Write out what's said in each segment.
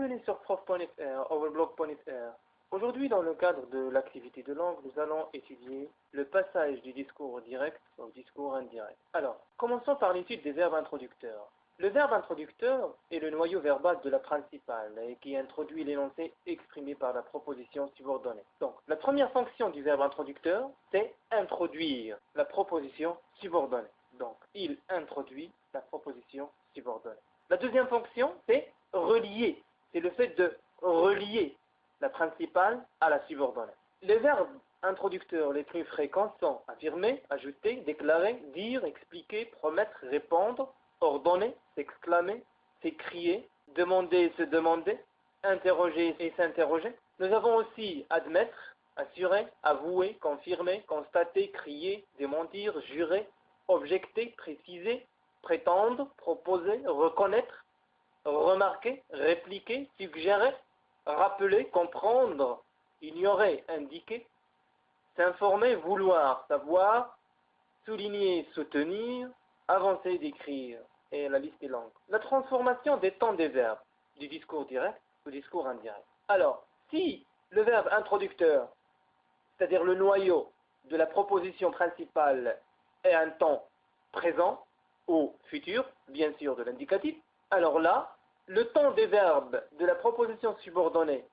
Bienvenue sur prof.fr, overblog.fr. Aujourd'hui, dans le cadre de l'activité de langue, nous allons étudier le passage du discours direct au discours indirect. Alors, commençons par l'étude des verbes introducteurs. Le verbe introducteur est le noyau verbal de la principale et qui introduit l'énoncé exprimé par la proposition subordonnée. Donc, la première fonction du verbe introducteur, c'est introduire la proposition subordonnée. Donc, il introduit la proposition subordonnée. La deuxième fonction, c'est relier. C'est le fait de relier la principale à la subordonnée. Les verbes introducteurs les plus fréquents sont affirmer, ajouter, déclarer, dire, expliquer, promettre, répondre, ordonner, s'exclamer, s'écrier, demander, se demander, interroger et s'interroger. Nous avons aussi admettre, assurer, avouer, confirmer, constater, crier, démentir, jurer, objecter, préciser, prétendre, proposer, reconnaître, remarquer, répliquer, suggérer, rappeler, comprendre, ignorer, indiquer, s'informer, vouloir, savoir, souligner, soutenir, avancer, décrire. Et la liste est longue. La transformation des temps des verbes du discours direct au discours indirect. Alors, si le verbe introducteur, c'est-à-dire le noyau de la proposition principale, est un temps présent ou futur, bien sûr de l'indicatif, alors là, le temps des verbes de la proposition subordonnée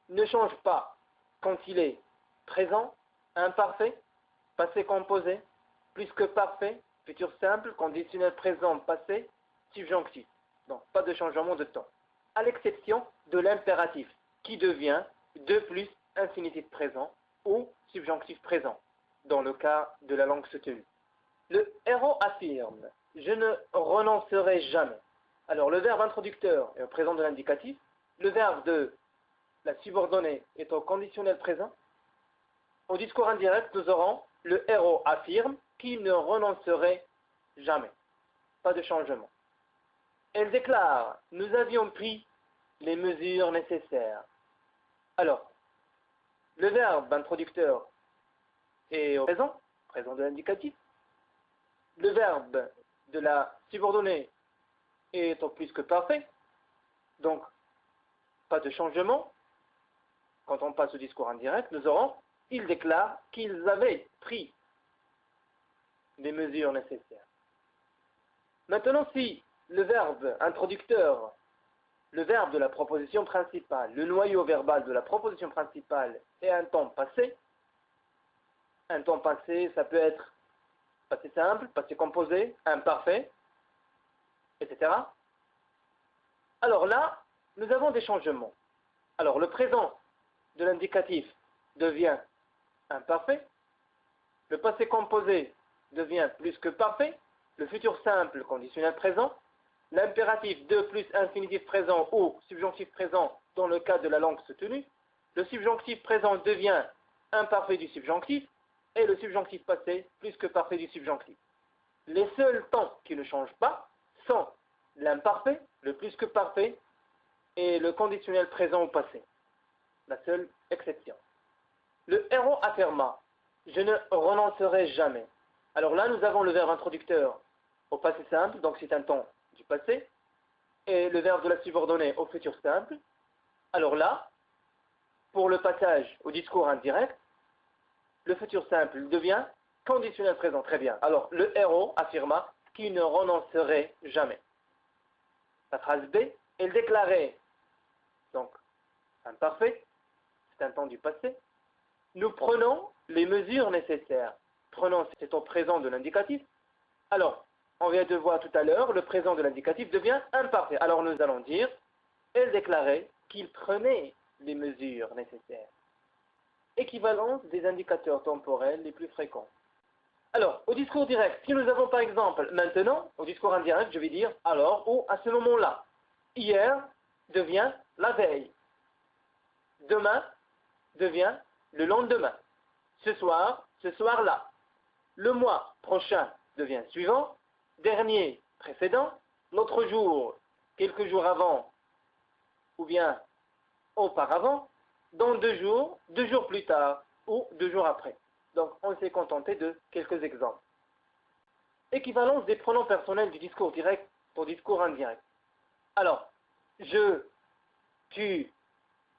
ne change pas quand il est présent, imparfait, passé composé, plus que parfait, futur simple, conditionnel présent, passé, subjonctif. Donc, pas de changement de temps. À l'exception de l'impératif, qui devient de plus infinitif présent ou subjonctif présent, dans le cas de la langue soutenue. Le héros affirme « Je ne renoncerai jamais ». Alors, le verbe introducteur est au présent de l'indicatif. Le verbe de la subordonnée est au conditionnel présent. Au discours indirect, nous aurons le héros affirme qu'il ne renoncerait jamais. Pas de changement. Elle déclare « Nous avions pris les mesures nécessaires ». Alors, le verbe introducteur est au présent de l'indicatif. Le verbe de la subordonnée est au plus que parfait, donc pas de changement. Quand on passe au discours indirect, nous aurons « Ils déclarent qu'ils avaient pris les mesures nécessaires ». Maintenant, si le verbe introducteur, le verbe de la proposition principale, le noyau verbal de la proposition principale est un temps passé ça peut être passé simple, passé composé, imparfait, etc. Alors là, nous avons des changements. Alors le présent de l'indicatif devient imparfait, le passé composé devient plus que parfait, le futur simple conditionnel présent, l'impératif de plus infinitif présent ou subjonctif présent dans le cas de la langue soutenue, le subjonctif présent devient imparfait du subjonctif, et le subjonctif passé plus que parfait du subjonctif. Les seuls temps qui ne changent pas sont l'imparfait, le plus que parfait, et le conditionnel présent ou passé. La seule exception. Le héros affirma « Je ne renoncerai jamais ». Alors là, nous avons le verbe introducteur au passé simple, donc c'est un temps du passé, et le verbe de la subordonnée au futur simple. Alors là, pour le passage au discours indirect, le futur simple devient conditionnel présent. Très bien. Alors, le héros affirma qu'il ne renoncerait jamais. La phrase B, elle déclarait, donc, imparfait, c'est un temps du passé. Nous prenons les mesures nécessaires. Prenons, c'est au présent de l'indicatif. Alors, on vient de voir tout à l'heure, le présent de l'indicatif devient imparfait. Alors, nous allons dire, elle déclarait qu'il prenait les mesures nécessaires. Équivalence des indicateurs temporels les plus fréquents. Alors, au discours direct, si nous avons par exemple maintenant, au discours indirect, je vais dire alors ou à ce moment-là. Hier devient la veille. Demain devient le lendemain. Ce soir-là. Le mois prochain devient suivant. Dernier, précédent. L'autre jour, quelques jours avant, ou bien auparavant. Dans 2 jours plus tard, ou 2 jours après. Donc, on s'est contenté de quelques exemples. Équivalence des pronoms personnels du discours direct au discours indirect. Alors, je, tu,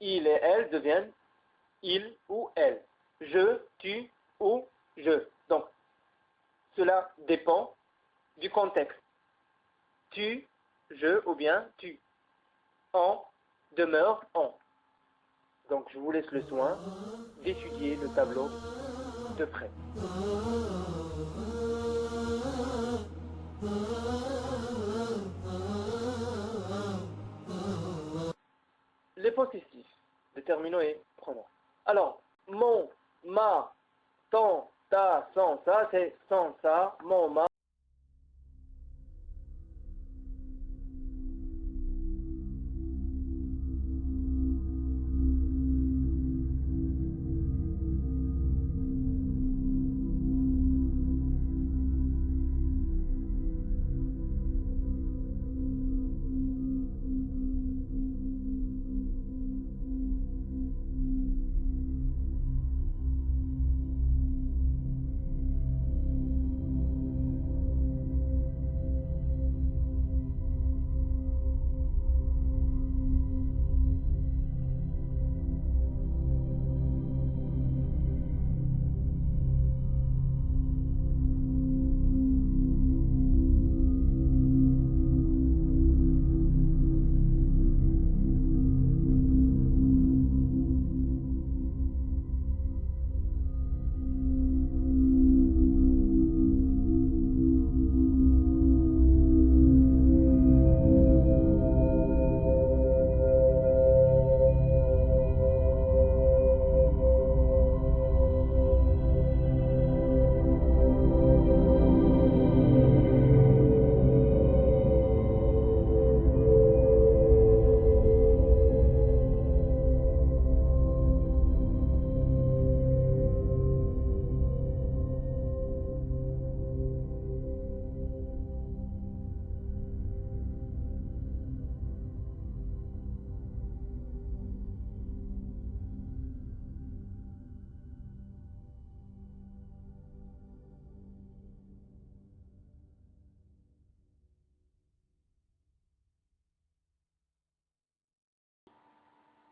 il et elle deviennent il ou elle. Je, tu ou je. Donc, cela dépend du contexte. Tu, je ou bien tu. On demeure on. Donc, je vous laisse le soin d'étudier le tableau de près. Les possessifs, les terminaux et pronoms. Alors, mon, ma, ton, ta, son, ça, c'est son, ça, mon, ma.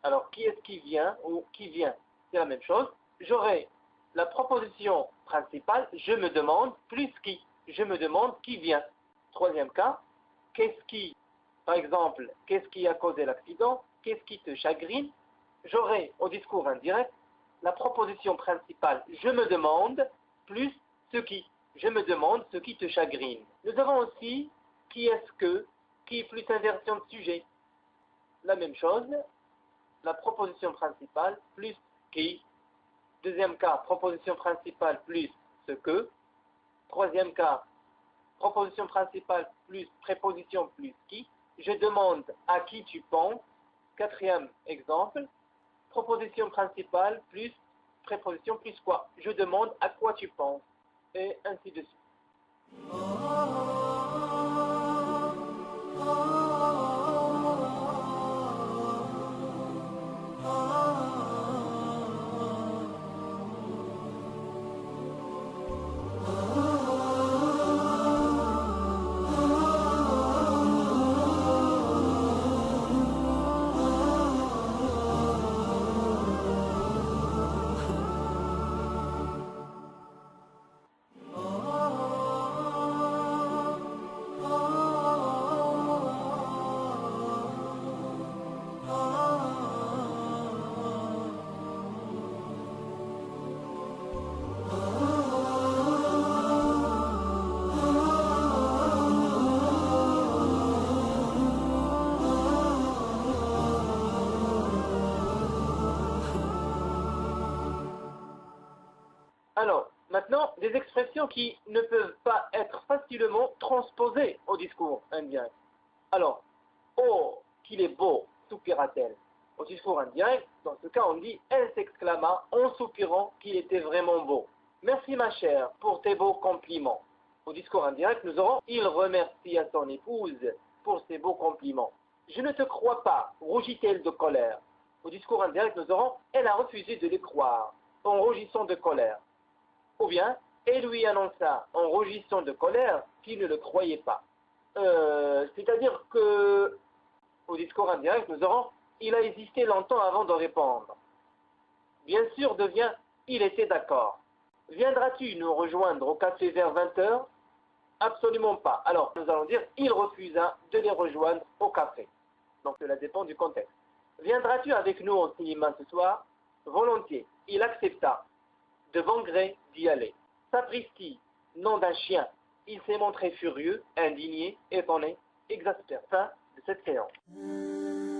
Alors, qui est-ce qui vient ou qui vient? C'est la même chose. J'aurai la proposition principale, je me demande, plus qui. Je me demande qui vient. Troisième cas, qu'est-ce qui, par exemple, qu'est-ce qui a causé l'accident? Qu'est-ce qui te chagrine? J'aurai au discours indirect la proposition principale, je me demande, plus ce qui. Je me demande ce qui te chagrine. Nous avons aussi qui est-ce que, qui plus inversion de sujet. La même chose, la proposition principale plus qui. Deuxième cas, proposition principale plus ce que. Troisième cas, proposition principale plus préposition plus qui. Je demande à qui tu penses. Quatrième exemple, proposition principale plus préposition plus quoi. Je demande à quoi tu penses. Et ainsi de suite. Alors, maintenant, des expressions qui ne peuvent pas être facilement transposées au discours indirect. Alors, oh, qu'il est beau, soupira-t-elle. Au discours indirect, dans ce cas, on dit, elle s'exclama en soupirant qu'il était vraiment beau. Merci ma chère pour tes beaux compliments. Au discours indirect, nous aurons, il remercie à son épouse pour ses beaux compliments. Je ne te crois pas, rougit-elle de colère. Au discours indirect, nous aurons, elle a refusé de les croire, en rougissant de colère. Ou bien, elle lui annonça, en rougissant de colère, qu'il ne le croyait pas. C'est-à-dire que, au discours indirect, nous aurons Il a hésité longtemps avant de répondre. Bien sûr devient il était d'accord. Viendras-tu nous rejoindre au café vers 20 heures? Absolument pas. Alors nous allons dire il refusa de les rejoindre au café. Donc cela dépend du contexte. Viendras-tu avec nous au cinéma ce soir? Volontiers. Il accepta de bon gré d'y aller. Sapristi, nom d'un chien. Il s'est montré furieux, indigné, étonné, exaspéré. Fin de cette séance.